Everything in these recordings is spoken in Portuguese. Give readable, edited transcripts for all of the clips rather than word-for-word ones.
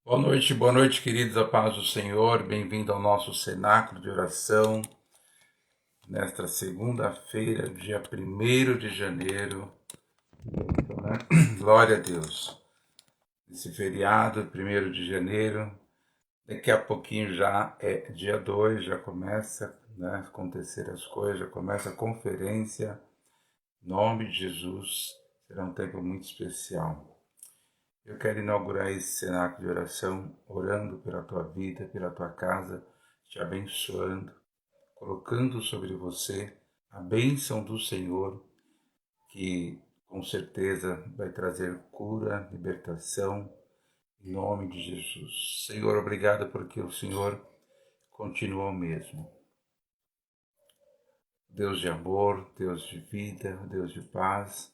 Boa noite, queridos, a paz do Senhor. Bem-vindo ao nosso cenáculo de oração, nesta segunda-feira, dia 1º de janeiro. Glória a Deus. Esse feriado, 1º de janeiro, daqui a pouquinho já é dia 2, já começa a acontecer as coisas, já começa a conferência. Em nome de Jesus, será um tempo muito especial. Eu quero inaugurar esse cenáculo de oração, orando pela tua vida, pela tua casa, te abençoando, colocando sobre você a bênção do Senhor, que com certeza vai trazer cura, libertação, em nome de Jesus. Senhor, obrigado porque o Senhor continua o mesmo. Deus de amor, Deus de vida, Deus de paz,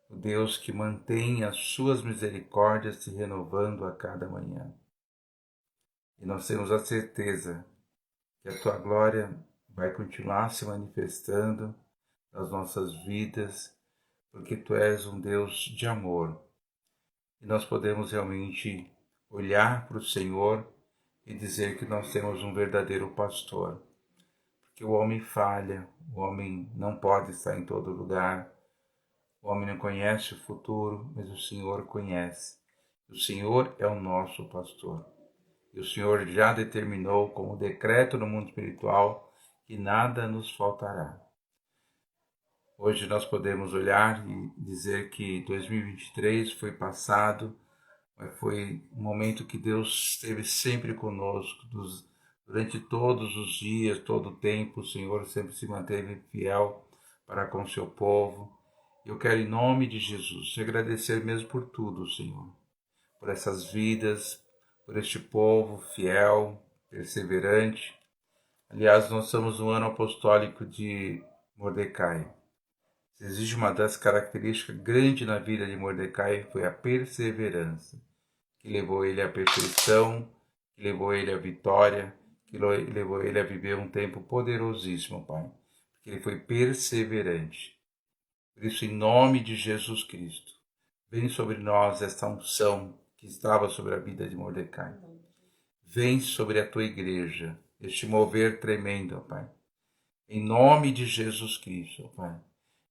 o Deus que mantém as suas misericórdias se renovando a cada manhã. E nós temos a certeza que a tua glória vai continuar se manifestando nas nossas vidas, porque tu és um Deus de amor. E nós podemos realmente olhar para o Senhor e dizer que nós temos um verdadeiro pastor. Porque o homem falha, o homem não pode estar em todo lugar, o homem não conhece o futuro, mas o Senhor conhece. O Senhor é o nosso pastor. E o Senhor já determinou, como decreto no mundo espiritual, que nada nos faltará. Hoje nós podemos olhar e dizer que 2023 foi passado, mas foi um momento que Deus esteve sempre conosco, durante todos os dias, todo o tempo, o Senhor sempre se manteve fiel para com o seu povo. Eu quero, em nome de Jesus, te agradecer mesmo por tudo, Senhor, por essas vidas, por este povo fiel, perseverante. Aliás, nós estamos no ano apostólico de Mordecai. Se existe uma das características grandes na vida de Mordecai, foi a perseverança, que levou ele à perfeição, que levou ele à vitória, que levou ele a viver um tempo poderosíssimo, Pai, porque ele foi perseverante. Por isso, em nome de Jesus Cristo, vem sobre nós esta unção que estava sobre a vida de Mordecai. Vem sobre a tua igreja, este mover tremendo, Pai. Em nome de Jesus Cristo, Pai.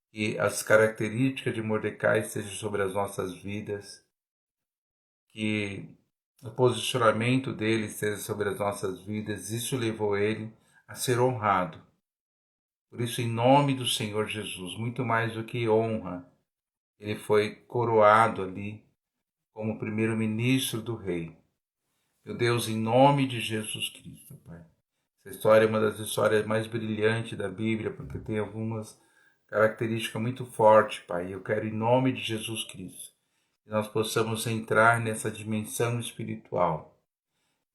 Que as características de Mordecai estejam sobre as nossas vidas. Que o posicionamento dele esteja sobre as nossas vidas. Isso levou ele a ser honrado. Por isso, em nome do Senhor Jesus, muito mais do que honra, ele foi coroado ali como primeiro-ministro do rei. Meu Deus, em nome de Jesus Cristo, Pai. Essa história é uma das histórias mais brilhantes da Bíblia, porque tem algumas características muito fortes, Pai. Eu quero, em nome de Jesus Cristo, que nós possamos entrar nessa dimensão espiritual.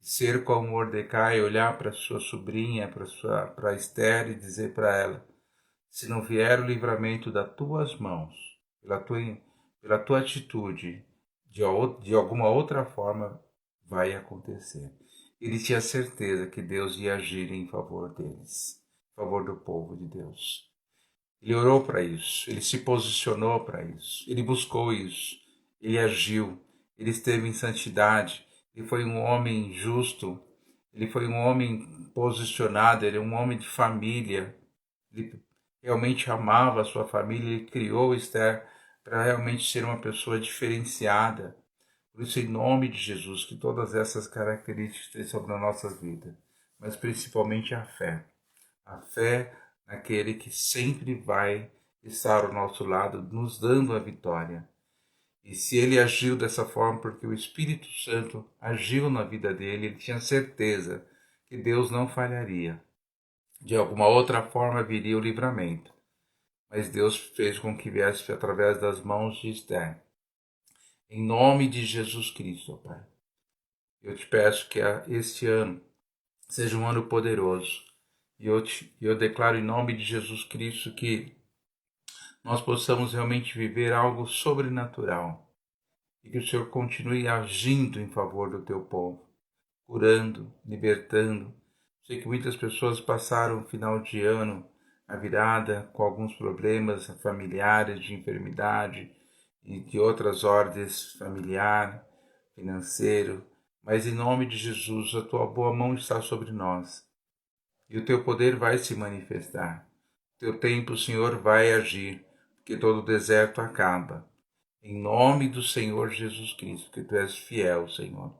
Ser como Mordecai, olhar para sua sobrinha, para Esther e dizer para ela: se não vier o livramento das tuas mãos, pela tua atitude, de alguma outra forma vai acontecer. Ele tinha certeza que Deus ia agir em favor deles, em favor do povo de Deus. Ele orou para isso, ele se posicionou para isso, ele buscou isso, ele agiu, ele esteve em santidade, ele foi um homem justo, ele foi um homem posicionado, ele é um homem de família, ele realmente amava a sua família, ele criou Esther para realmente ser uma pessoa diferenciada. Por isso, em nome de Jesus, que todas essas características estejam sobre a nossa vida, mas principalmente a fé. A fé naquele que sempre vai estar ao nosso lado, nos dando a vitória. E se ele agiu dessa forma porque o Espírito Santo agiu na vida dele, ele tinha certeza que Deus não falharia. De alguma outra forma viria o livramento. Mas Deus fez com que viesse através das mãos de Esther. Em nome de Jesus Cristo, Pai, eu te peço que este ano seja um ano poderoso. E eu declaro em nome de Jesus Cristo que nós possamos realmente viver algo sobrenatural. E que o Senhor continue agindo em favor do teu povo, curando, libertando. Sei que muitas pessoas passaram o final de ano, a virada, com alguns problemas familiares, de enfermidade e de outras ordens familiar, financeiro. mas em nome de Jesus, a tua boa mão está sobre nós e o teu poder vai se manifestar. Teu tempo, Senhor, vai agir, porque todo deserto acaba. Em nome do Senhor Jesus Cristo, que tu és fiel, Senhor.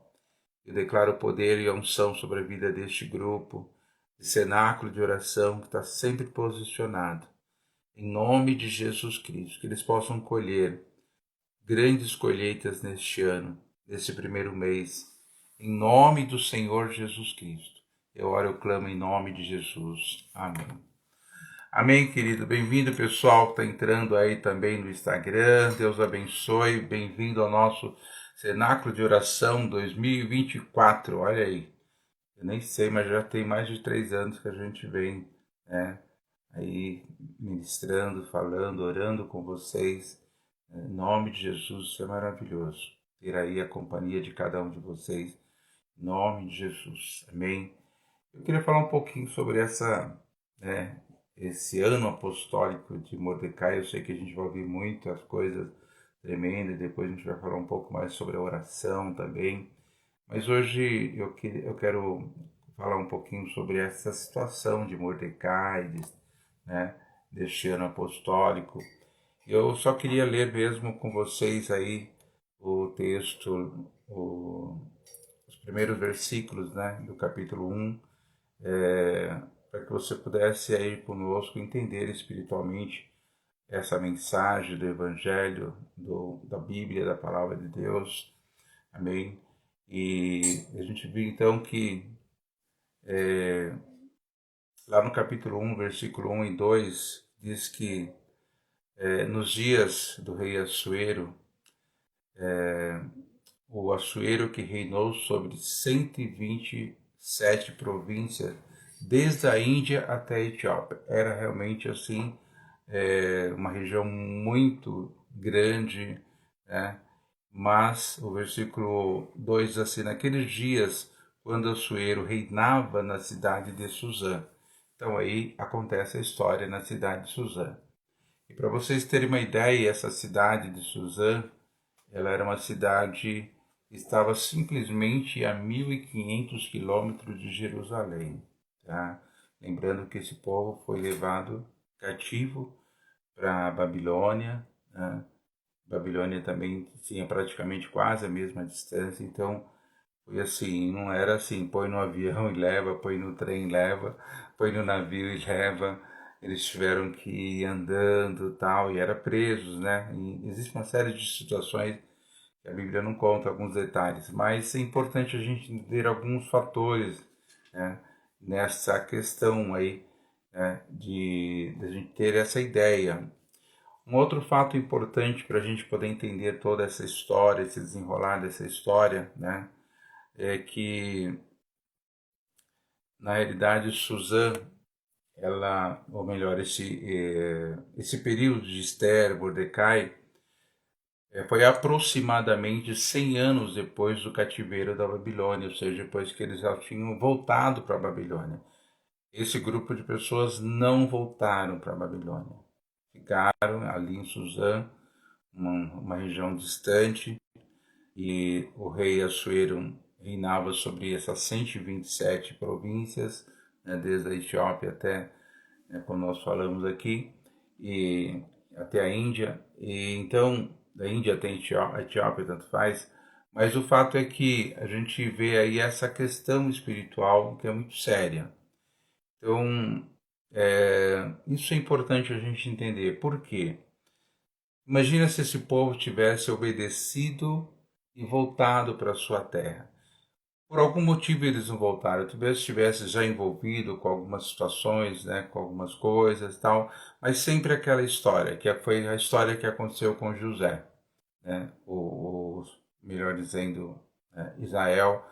Eu declaro o poder e a unção sobre a vida deste grupo, de cenáculo de oração que está sempre posicionado. Em nome de Jesus Cristo, que eles possam colher grandes colheitas neste ano, nesse primeiro mês. Em nome do Senhor Jesus Cristo. Eu oro, eu clamo em nome de Jesus. Amém. Amém, querido. Bem-vindo, pessoal que está entrando aí também no Instagram. Deus abençoe. Bem-vindo ao nosso Cenáculo de Oração 2024. Olha aí. Eu nem sei, mas já tem mais de 3 anos que a gente vem, né, aí ministrando, falando, orando com vocês. Em nome de Jesus, isso é maravilhoso. Ter aí a companhia de cada um de vocês. Em nome de Jesus. Amém. Eu queria falar um pouquinho sobre esse ano apostólico de Mordecai. Eu sei que a gente vai ouvir muitas coisas tremendas, depois a gente vai falar um pouco mais sobre a oração também. Mas hoje eu quero falar um pouquinho sobre essa situação de Mordecai, né, deste ano apostólico. Eu só queria ler mesmo com vocês aí o texto, os primeiros versículos, né, do capítulo 1, para que você pudesse aí conosco entender espiritualmente essa mensagem do Evangelho, da Bíblia, da Palavra de Deus. Amém? E a gente viu então que lá no capítulo 1, versículo 1 e 2, diz que nos dias do rei Assuero, o Assuero que reinou sobre 127 províncias, desde a Índia até a Etiópia. Era realmente assim, uma região muito grande, né? Mas o versículo 2 diz assim: naqueles dias, quando Assuero reinava na cidade de Suzã. Então aí acontece a história na cidade de Suzã. E para vocês terem uma ideia, essa cidade de Suzã, ela era uma cidade que estava simplesmente a 1.500 quilômetros de Jerusalém. Tá? Lembrando que esse povo foi levado cativo para a Babilônia, né? Babilônia também tinha praticamente quase a mesma distância, então foi assim, não era assim, põe no avião e leva, põe no trem e leva, põe no navio e leva. Eles tiveram que ir andando tal, e eram presos, né? E existe uma série de situações que a Bíblia não conta alguns detalhes, mas é importante a gente entender alguns fatores, né, nessa questão aí, né, de a gente ter essa ideia. Um outro fato importante para a gente poder entender toda essa história, esse desenrolar dessa história, né, é que, na realidade, Suzã, ela, ou melhor, esse período de Esther, Mordecai, foi aproximadamente 100 anos depois do cativeiro da Babilônia, ou seja, depois que eles já tinham voltado para a Babilônia. Esse grupo de pessoas não voltaram para a Babilônia. Ficaram ali em Suzã, uma região distante, e o rei Assuero reinava sobre essas 127 províncias, né, desde a Etiópia até, né, como nós falamos aqui, e até a Índia. E então, da Índia até a Etiópia, tanto faz. Mas o fato é que a gente vê aí essa questão espiritual que é muito séria. Então, isso é importante a gente entender. Por quê? Imagina se esse povo tivesse obedecido e voltado para a sua terra. Por algum motivo eles não voltaram, talvez estivesse já envolvido com algumas situações, né, com algumas coisas e tal, mas sempre aquela história, que foi a história que aconteceu com José, né, melhor dizendo, Israel,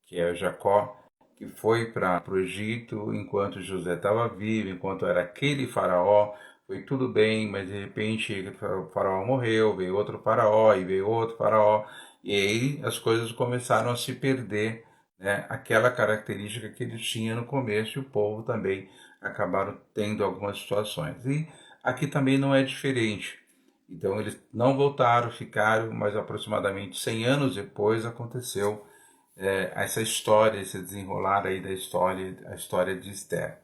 que é Jacó, que foi para o Egito enquanto José estava vivo, enquanto era aquele faraó, foi tudo bem, mas de repente o faraó morreu, veio outro faraó e veio outro faraó, e aí as coisas começaram a se perder, né? Aquela característica que eles tinham no começo, e o povo também acabaram tendo algumas situações. E aqui também não é diferente. Então eles não voltaram, ficaram, mas aproximadamente 100 anos depois aconteceu essa história, esse desenrolar aí da história, a história de Esther,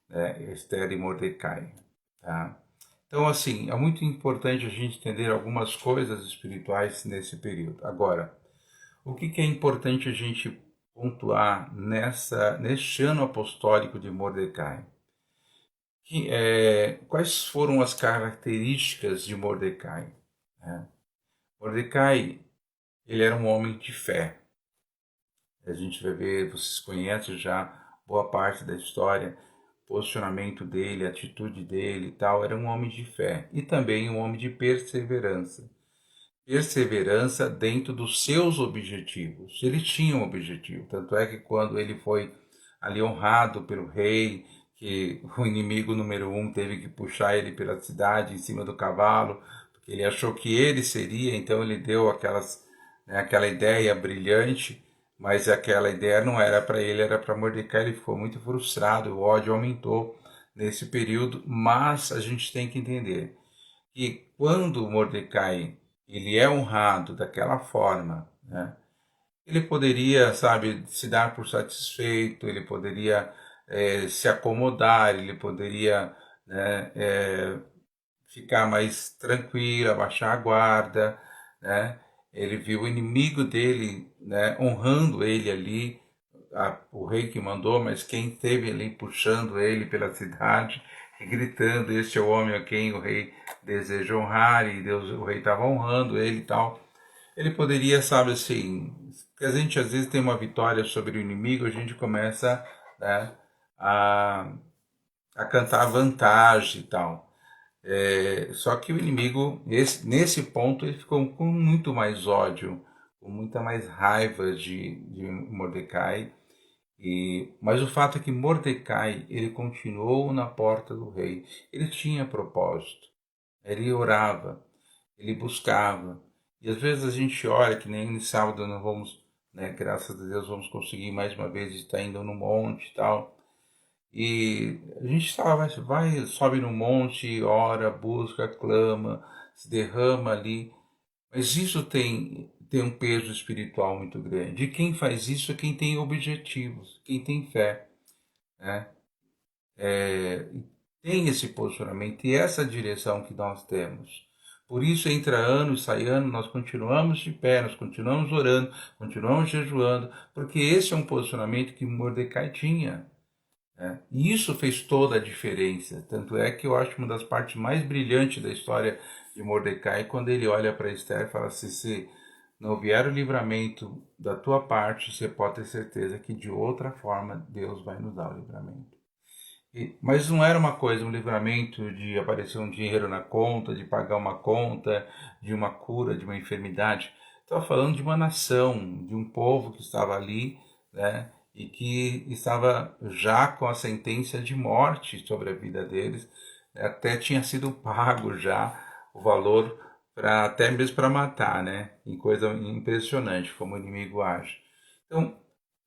né? Esther e Mordecai, tá? Então, assim, é muito importante a gente entender algumas coisas espirituais nesse período. Agora, o que é importante a gente pontuar neste ano apostólico de Mordecai? Quais foram as características de Mordecai, né? Mordecai, ele era um homem de fé. A gente vai ver, vocês conhecem já boa parte da história, o posicionamento dele, a atitude dele e tal. Era um homem de fé e também um homem de perseverança. Perseverança dentro dos seus objetivos. Ele tinha um objetivo, tanto é que quando ele foi ali honrado pelo rei, que o inimigo número um teve que puxar ele pela cidade em cima do cavalo, porque ele achou que ele seria, então ele deu aquela ideia brilhante, mas aquela ideia não era para ele, era para Mordecai. Ele ficou muito frustrado, o ódio aumentou nesse período, mas a gente tem que entender que quando Mordecai ele é honrado daquela forma, né, ele poderia, sabe, se dar por satisfeito, ele poderia se acomodar, ele poderia, né, ficar mais tranquilo, abaixar a guarda, né? Ele viu o inimigo dele, né, honrando ele ali, o rei que mandou, mas quem esteve ali puxando ele pela cidade e gritando: este é o homem a quem o rei deseja honrar, e Deus, o rei estava honrando ele e tal. Ele poderia, sabe assim, que a gente às vezes tem uma vitória sobre o inimigo, a gente começa, né, a, a cantar vantagem e tal. Só que o inimigo, nesse ponto, ele ficou com muito mais ódio, com muita mais raiva de Mordecai. Mas o fato é que Mordecai, ele continuou na porta do rei. Ele tinha propósito. Ele orava, ele buscava. E às vezes a gente olha que nem no sábado nós vamos, né, graças a Deus, vamos conseguir mais uma vez estar indo no monte e tal. E a gente vai, sobe no monte, ora, busca, clama, se derrama ali. Mas isso tem um peso espiritual muito grande. E quem faz isso é quem tem objetivos, quem tem fé, né? Tem esse posicionamento e essa direção que nós temos. Por isso, entra ano e sai ano, nós continuamos de pé, nós continuamos orando, continuamos jejuando, porque esse é um posicionamento que Mordecai tinha. E isso fez toda a diferença. Tanto é que eu acho uma das partes mais brilhantes da história de Mordecai, quando ele olha para Esther e fala assim: se não vier o livramento da tua parte, você pode ter certeza que de outra forma Deus vai nos dar o livramento. Mas não era uma coisa, um livramento de aparecer um dinheiro na conta, de pagar uma conta, de uma cura, de uma enfermidade. Estava falando de uma nação, de um povo que estava ali, né, e que estava já com a sentença de morte sobre a vida deles. Até tinha sido pago já o valor para até mesmo para matar, né? Em coisa impressionante como o inimigo age. Então,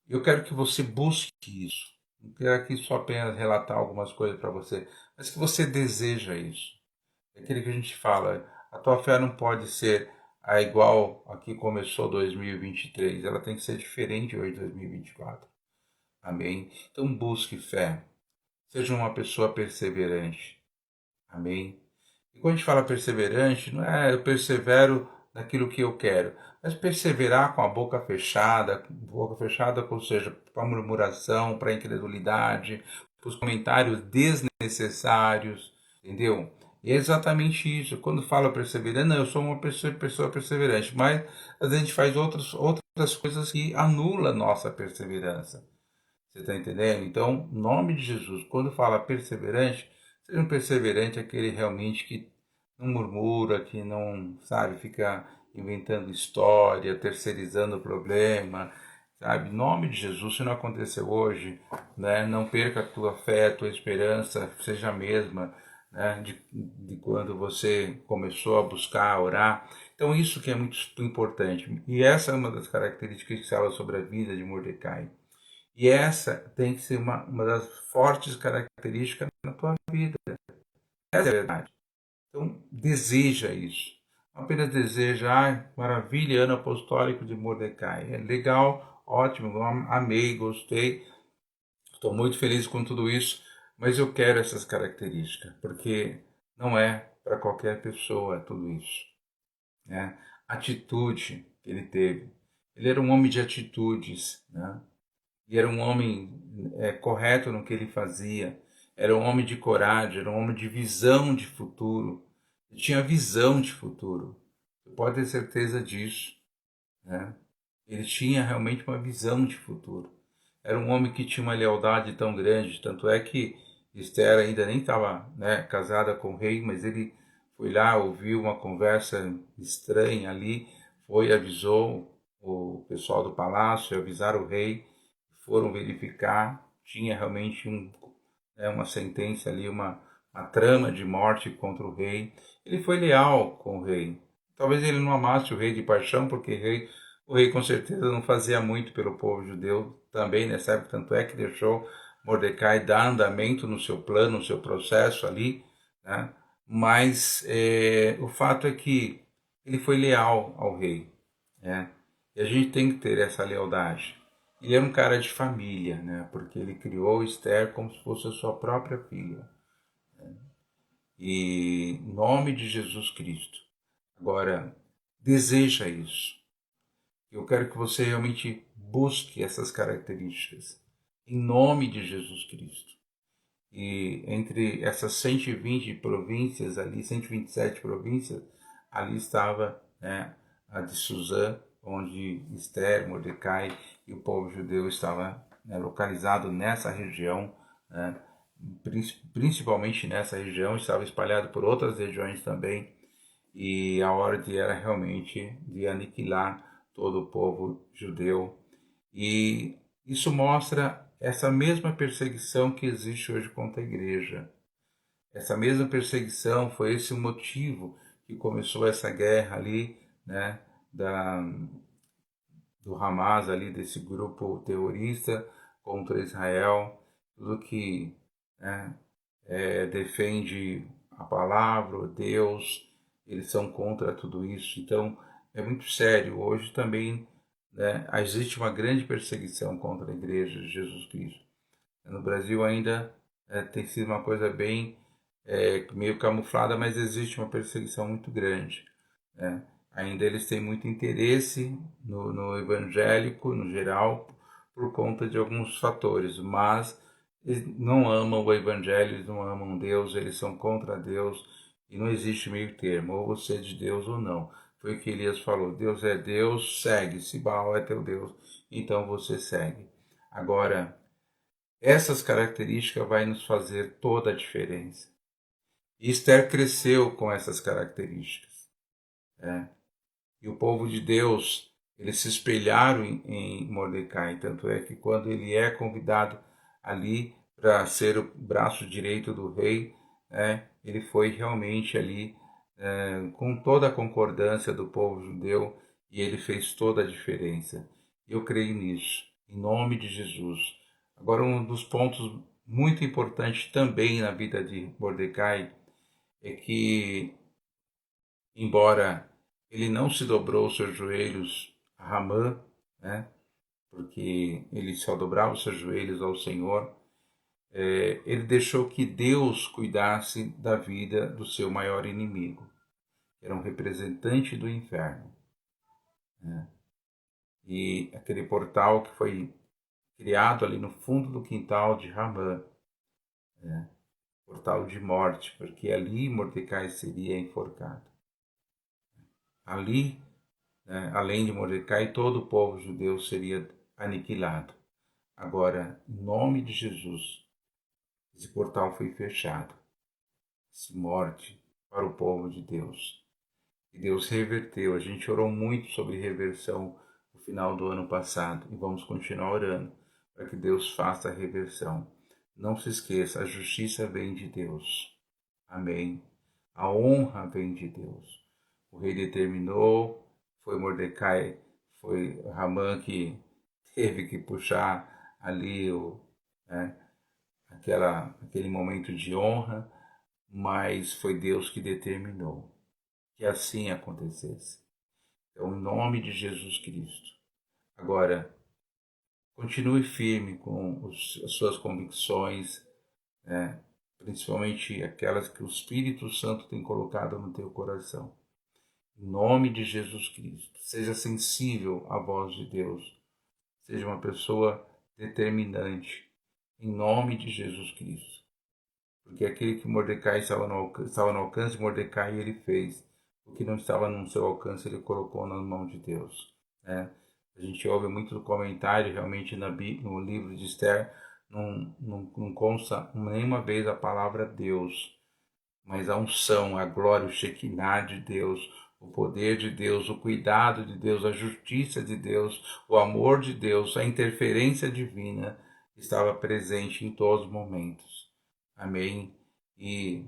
eu quero que você busque isso. Não quero aqui só apenas relatar algumas coisas para você, mas que você deseja isso. É aquilo que a gente fala, a tua fé não pode ser a igual a que começou 2023, ela tem que ser diferente hoje, 2024. Amém? Então busque fé, seja uma pessoa perseverante. Amém? E quando a gente fala perseverante, não é eu persevero naquilo que eu quero, mas perseverar com a boca fechada, ou seja, para a murmuração, para a incredulidade, para os comentários desnecessários, entendeu? E é exatamente isso. Quando fala perseverante, não, eu sou uma pessoa perseverante, mas às vezes a gente faz outras coisas que anulam a nossa perseverança. Você está entendendo? Então, em nome de Jesus, quando fala perseverante, seja um perseverante aquele realmente que não murmura, que não, sabe, fica inventando história, terceirizando o problema, sabe? Em nome de Jesus, se não aconteceu hoje, né, não perca a tua fé, a tua esperança, seja a mesma, né, de quando você começou a buscar, a orar. Então, isso que é muito importante. E essa é uma das características que fala sobre a vida de Mordecai. E essa tem que ser uma das fortes características na tua vida. Essa é a verdade. Então, deseja isso. Não apenas deseja, maravilha, ano apostólico de Mordecai. É legal ótimo, amei, gostei, estou muito feliz com tudo isso, mas eu quero essas características, porque não é para qualquer pessoa tudo isso, né? Atitude que ele teve. Ele era um homem de atitudes, né? E era um homem correto no que ele fazia. Era um homem de coragem, era um homem de visão de futuro. Ele tinha visão de futuro. Você pode ter certeza disso, né? Ele tinha realmente uma visão de futuro. Era um homem que tinha uma lealdade tão grande, tanto é que Esther ainda nem estava, né, casada com o rei, mas ele foi lá, ouviu uma conversa estranha ali, foi, avisou o pessoal do palácio, avisaram o rei, foram verificar, tinha realmente uma sentença ali, uma trama de morte contra o rei. Ele foi leal com o rei. Talvez ele não amasse o rei de paixão, porque o rei com certeza não fazia muito pelo povo judeu também nessa época, tanto é que deixou Mordecai dar andamento no seu plano, no seu processo ali, né? Mas o fato é que ele foi leal ao rei, né? E a gente tem que ter essa lealdade. Ele era um cara de família, né? Porque ele criou Esther como se fosse a sua própria filha. E em nome de Jesus Cristo. Agora, deseja isso. Eu quero que você realmente busque essas características. Em nome de Jesus Cristo. E entre essas 120 províncias ali, 127 províncias, ali estava, né, a de Suzã, onde Esther, Mordecai e o povo judeu estava, né, localizado nessa região, né, principalmente nessa região, estava espalhado por outras regiões também, e a ordem era realmente de aniquilar todo o povo judeu. E isso mostra essa mesma perseguição que existe hoje contra a igreja. Essa mesma perseguição foi esse o motivo que começou essa guerra ali, né, do Hamas ali, desse grupo terrorista contra Israel, tudo que, né, defende a palavra, Deus, eles são contra tudo isso. Então é muito sério. Hoje também, né, existe uma grande perseguição contra a Igreja de Jesus Cristo. No Brasil ainda tem sido uma coisa bem meio camuflada, mas existe uma perseguição muito grande, né? Ainda eles têm muito interesse no evangélico, no geral, por conta de alguns fatores, mas eles não amam o evangelho, eles não amam Deus, eles são contra Deus e não existe meio termo, ou você é de Deus ou não. Foi o que Elias falou, Deus é Deus, segue, se Baal é teu Deus, então você segue. Agora, essas características vai nos fazer toda a diferença. E Esther cresceu com essas características, né? E o povo de Deus, eles se espelharam em Mordecai, tanto é que quando ele é convidado ali para ser o braço direito do rei, né, ele foi realmente ali com toda a concordância do povo judeu e ele fez toda a diferença. Eu creio nisso, em nome de Jesus. Agora, um dos pontos muito importantes também na vida de Mordecai é que, embora ele não se dobrou os seus joelhos a Ramã, né, porque ele só dobrava os seus joelhos ao Senhor, ele deixou que Deus cuidasse da vida do seu maior inimigo, que era um representante do inferno, né? E aquele portal que foi criado ali no fundo do quintal de Ramã, né? Portal de morte, porque ali Mordecai seria enforcado. Ali, né, além de Mordecai, todo o povo judeu seria aniquilado. Agora, em nome de Jesus, esse portal foi fechado. Essa morte para o povo de Deus. E Deus reverteu. A gente orou muito sobre reversão no final do ano passado e vamos continuar orando para que Deus faça a reversão. Não se esqueça, a justiça vem de Deus. Amém. A honra vem de Deus. O rei determinou, foi Mordecai, foi Ramã que teve que puxar ali né, aquele momento de honra, mas foi Deus que determinou que assim acontecesse. Então, em nome de Jesus Cristo. Agora, continue firme com as suas convicções, né? Principalmente aquelas que o Espírito Santo tem colocado no teu coração. Em nome de Jesus Cristo, seja sensível à voz de Deus, seja uma pessoa determinante, em nome de Jesus Cristo. Porque aquele que Mordecai estava no alcance de Mordecai, ele fez. O que não estava no seu alcance, ele colocou nas mãos de Deus, né? A gente ouve muito comentário, realmente no livro de Esther, não consta nenhuma vez a palavra Deus, mas a unção, a glória, o Shekinah de Deus, o poder de Deus, o cuidado de Deus, a justiça de Deus, o amor de Deus, a interferência divina estava presente em todos os momentos. Amém? E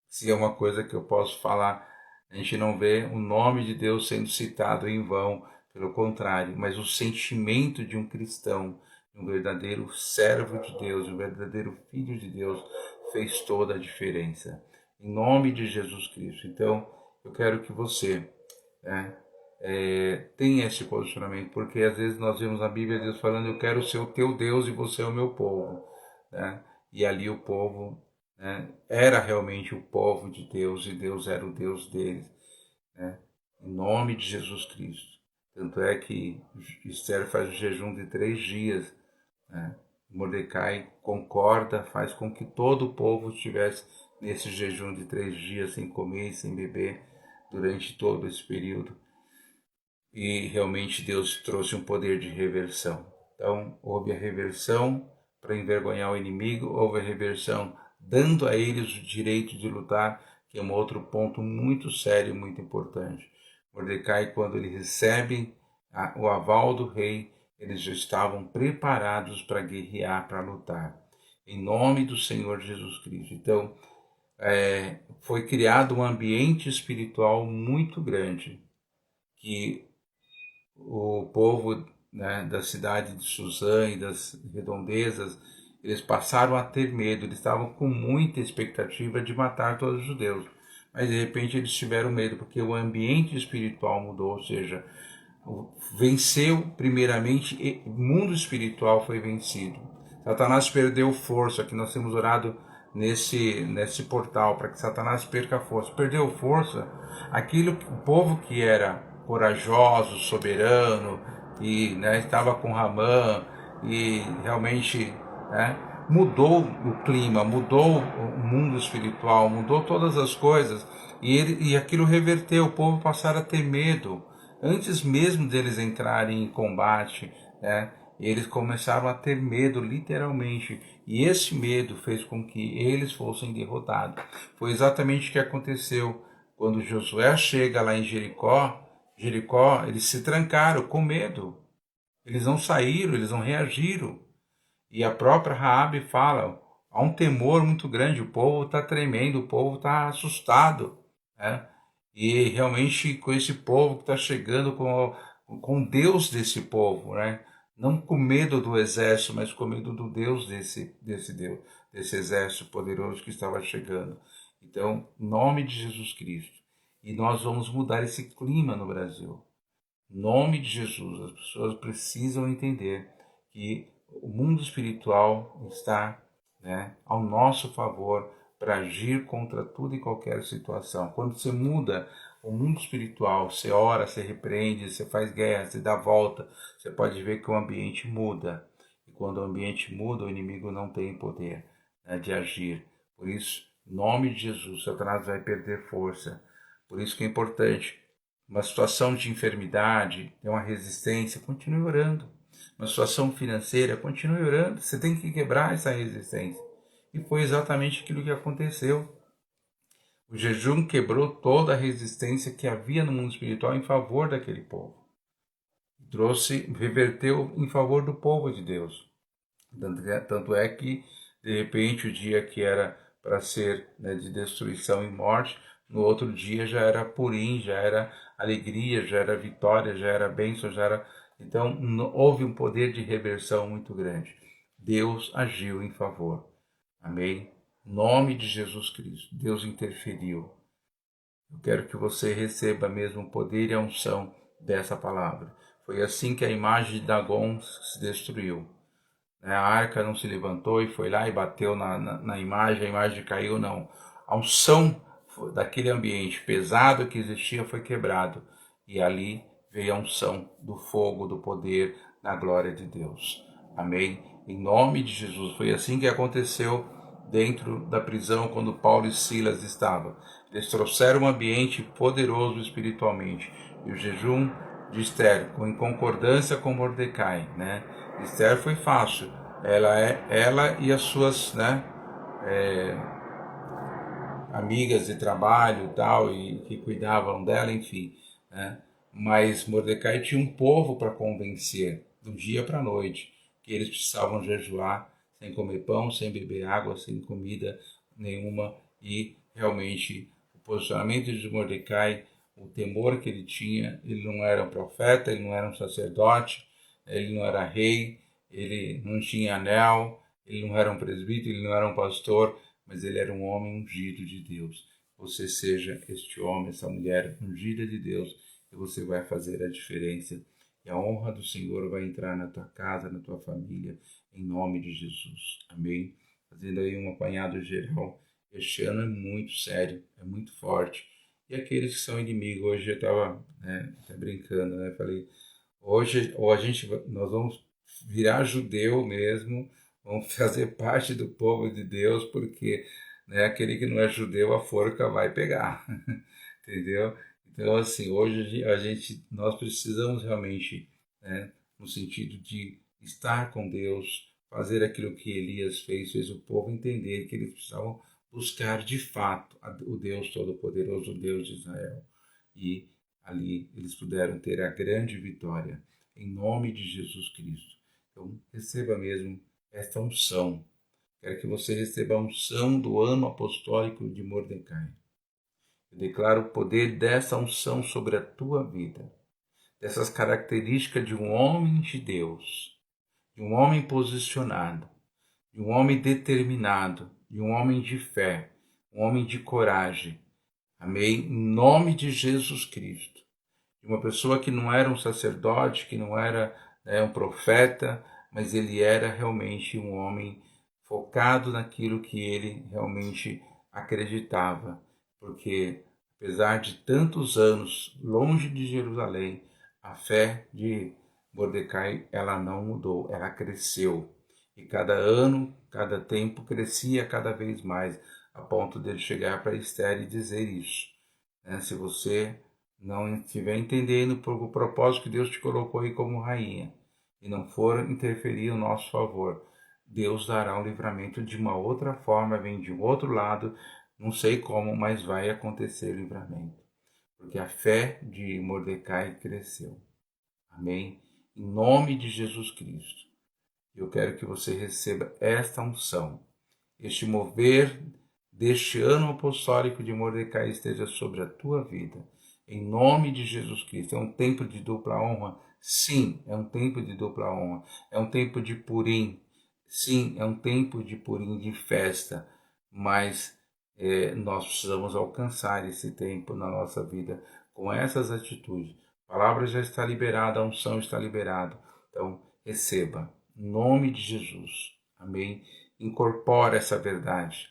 se é uma coisa que eu posso falar, a gente não vê o nome de Deus sendo citado em vão, pelo contrário, mas o sentimento de um cristão, de um verdadeiro servo de Deus, de um verdadeiro filho de Deus, fez toda a diferença. Em nome de Jesus Cristo. Então, eu quero que você, né, tenha esse posicionamento, porque às vezes nós vemos na Bíblia Deus falando: eu quero ser o teu Deus e você é o meu povo, né? E ali o povo, né, era realmente o povo de Deus e Deus era o Deus deles, né? Em nome de Jesus Cristo. Tanto é que Esther faz o jejum de 3 dias, né? Mordecai concorda, faz com que todo o povo estivesse nesse jejum de 3 dias, sem comer e sem beber, durante todo esse período. E realmente Deus trouxe um poder de reversão. Então, houve a reversão para envergonhar o inimigo, houve a reversão dando a eles o direito de lutar, que é um outro ponto muito sério, muito importante. Mordecai, quando ele recebe o aval do rei, eles já estavam preparados para guerrear, para lutar, em nome do Senhor Jesus Cristo. Então, foi criado um ambiente espiritual muito grande, que o povo, né, da cidade de Suzã e das redondezas, eles passaram a ter medo, eles estavam com muita expectativa de matar todos os judeus, mas de repente eles tiveram medo, porque o ambiente espiritual mudou, ou seja, venceu primeiramente, e o mundo espiritual foi vencido. Satanás perdeu força, que nós temos orado nesse portal, para que Satanás perca a força. Perdeu força, o povo que era corajoso, soberano, e, né, estava com Ramã, e realmente, né, mudou o clima, mudou o mundo espiritual, mudou todas as coisas, e aquilo reverteu, o povo passaram a ter medo. Antes mesmo deles entrarem em combate, né, eles começaram a ter medo, literalmente, e esse medo fez com que eles fossem derrotados. Foi exatamente o que aconteceu quando Josué chega lá em Jericó. Eles se trancaram com medo, eles não saíram, eles não reagiram, e a própria Raabe fala: há um temor muito grande, o povo está tremendo, o povo está assustado, né? E realmente com esse povo que está chegando, com Deus desse povo, né? Não com medo do exército, mas com medo do Deus desse Deus, desse exército poderoso que estava chegando. Então, em nome de Jesus Cristo. E nós vamos mudar esse clima no Brasil. Em nome de Jesus, as pessoas precisam entender que o mundo espiritual está, né, ao nosso favor para agir contra tudo e qualquer situação. Quando você muda o mundo espiritual, você ora, você repreende, você faz guerra, você dá volta, você pode ver que o ambiente muda. E quando o ambiente muda, o inimigo não tem poder, né, de agir. Por isso, em nome de Jesus, Satanás vai perder força. Por isso que é importante, uma situação de enfermidade, tem uma resistência, continue orando. Uma situação financeira, continue orando. Você tem que quebrar essa resistência. E foi exatamente aquilo que aconteceu. O jejum quebrou toda a resistência que havia no mundo espiritual em favor daquele povo. Reverteu em favor do povo de Deus. Tanto é que, de repente, o dia que era para ser, né, de destruição e morte, no outro dia já era purim, já era alegria, já era vitória, já era bênção, já era... Então, houve um poder de reversão muito grande. Deus agiu em favor. Amém? Em nome de Jesus Cristo, Deus interferiu. Eu quero que você receba mesmo o poder e a unção dessa palavra. Foi assim que a imagem de Dagon se destruiu. A arca não se levantou e foi lá e bateu na imagem, a imagem caiu, não. A unção daquele ambiente pesado que existia foi quebrado. E ali veio a unção do fogo, do poder, da glória de Deus. Amém? Em nome de Jesus. Foi assim que aconteceu dentro da prisão quando Paulo e Silas estavam. Eles trouxeram um ambiente poderoso espiritualmente. E o jejum de Esther, em concordância com Mordecai, né? Esther foi fácil. Ela e as suas, né, amigas de trabalho e tal, e que cuidavam dela, enfim, né? Mas Mordecai tinha um povo para convencer, do dia para a noite, que eles precisavam jejuar, sem comer pão, sem beber água, sem comida nenhuma, e realmente o posicionamento de Mordecai, o temor que ele tinha, ele não era um profeta, ele não era um sacerdote, ele não era rei, ele não tinha anel, ele não era um presbítero, ele não era um pastor, mas ele era um homem ungido de Deus. Você seja este homem, essa mulher ungida de Deus, e você vai fazer a diferença. E a honra do Senhor vai entrar na tua casa, na tua família, em nome de Jesus. Amém? Fazendo aí um apanhado geral. Este ano é muito sério, é muito forte. E aqueles que são inimigos, hoje eu estava, né, até brincando, né? Falei, hoje ou nós vamos virar judeu mesmo, vamos fazer parte do povo de Deus, porque, né, aquele que não é judeu, a forca vai pegar, entendeu? Então, assim, hoje nós precisamos realmente, né, no sentido de estar com Deus, fazer aquilo que Elias fez o povo entender que eles precisavam buscar de fato o Deus Todo-Poderoso, o Deus de Israel. E ali eles puderam ter a grande vitória, em nome de Jesus Cristo. Então, receba mesmo esta unção. Quero que você receba a unção do ano apostólico de Mordecai. Eu declaro o poder dessa unção sobre a tua vida, dessas características de um homem de Deus, de um homem posicionado, de um homem determinado, de um homem de fé, um homem de coragem. Amém? Em nome de Jesus Cristo. De uma pessoa que não era um sacerdote, que não era, né, um profeta, mas ele era realmente um homem focado naquilo que ele realmente acreditava. Porque, apesar de tantos anos longe de Jerusalém, a fé de Mordecai ela não mudou, ela cresceu. E cada ano, cada tempo crescia cada vez mais, a ponto de ele chegar para Esther e dizer isso. Se você não estiver entendendo o propósito que Deus te colocou aí como rainha e não for interferir ao nosso favor, Deus dará um livramento de uma outra forma, vem de um outro lado, não sei como, mas vai acontecer o livramento, porque a fé de Mordecai cresceu. Amém? Em nome de Jesus Cristo, eu quero que você receba esta unção, este mover deste ano apostólico de Mordecai esteja sobre a tua vida. Em nome de Jesus Cristo. É um tempo de dupla honra? Sim, é um tempo de dupla honra. É um tempo de Purim? Sim, é um tempo de Purim, de festa. Mas nós precisamos alcançar esse tempo na nossa vida com essas atitudes. A palavra já está liberada, a unção está liberada. Então, receba. Em nome de Jesus. Amém? Incorpore essa verdade.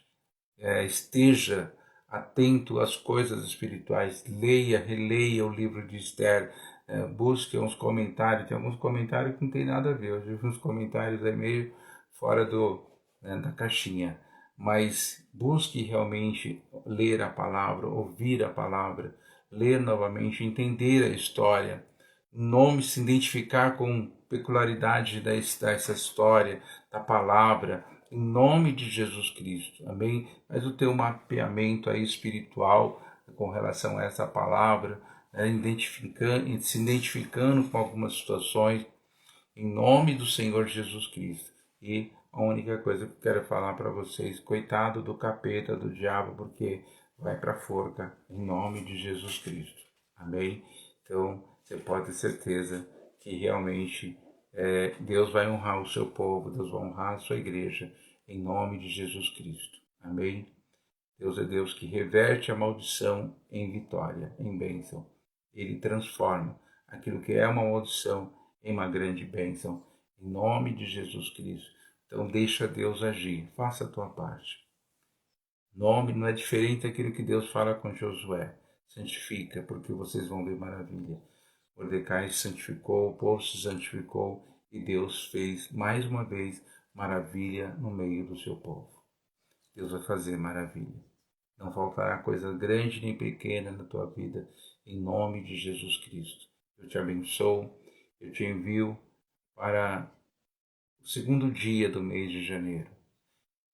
Esteja atento às coisas espirituais, leia, releia o livro de Esther, busque uns comentários, tem alguns comentários que não tem nada a ver, eu vi uns comentários aí meio fora da caixinha, mas busque realmente ler a palavra, ouvir a palavra, ler novamente, entender a história, nome se identificar com peculiaridade dessa história, da palavra, em nome de Jesus Cristo, amém? Mas o teu mapeamento aí espiritual com relação a essa palavra, se identificando com algumas situações, em nome do Senhor Jesus Cristo. E a única coisa que eu quero falar para vocês, coitado do capeta, do diabo, porque vai para a forca, em nome de Jesus Cristo, amém? Então, você pode ter certeza que realmente Deus vai honrar o seu povo, Deus vai honrar a sua igreja, em nome de Jesus Cristo. Amém? Deus é Deus que reverte a maldição em vitória, em bênção. Ele transforma aquilo que é uma maldição em uma grande bênção, em nome de Jesus Cristo. Então deixa Deus agir, faça a tua parte. Nome não é diferente daquilo que Deus fala com Josué. Santifica, porque vocês vão ver maravilha. Mordecai se santificou, o povo se santificou e Deus fez mais uma vez maravilha no meio do seu povo. Deus vai fazer maravilha. Não faltará coisa grande nem pequena na tua vida, em nome de Jesus Cristo. Eu te abençoo, eu te envio para o segundo dia do mês de janeiro.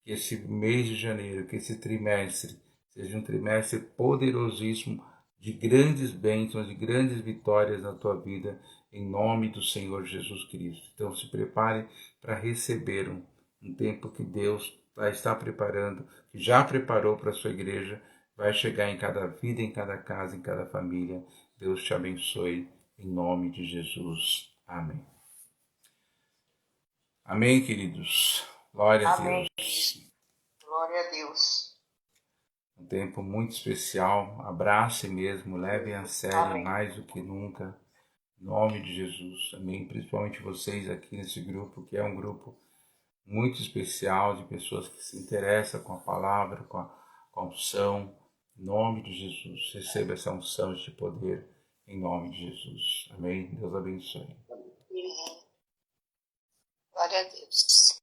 Que esse mês de janeiro, que esse trimestre, seja um trimestre poderosíssimo, de grandes bênçãos, de grandes vitórias na tua vida, em nome do Senhor Jesus Cristo. Então se prepare para receber um tempo que Deus está preparando, que já preparou para a sua igreja, vai chegar em cada vida, em cada casa, em cada família. Deus te abençoe, em nome de Jesus. Amém. Amém, queridos. Glória Amém. a Deus. Glória a Deus. Um tempo muito especial. Abrace mesmo, levem a sério Amém. mais do que nunca. Em nome de Jesus. Amém. Principalmente vocês aqui nesse grupo, que é um grupo muito especial de pessoas que se interessam com a palavra, com a unção. Em nome de Jesus. Receba essa unção, este poder. Em nome de Jesus. Amém. Deus abençoe.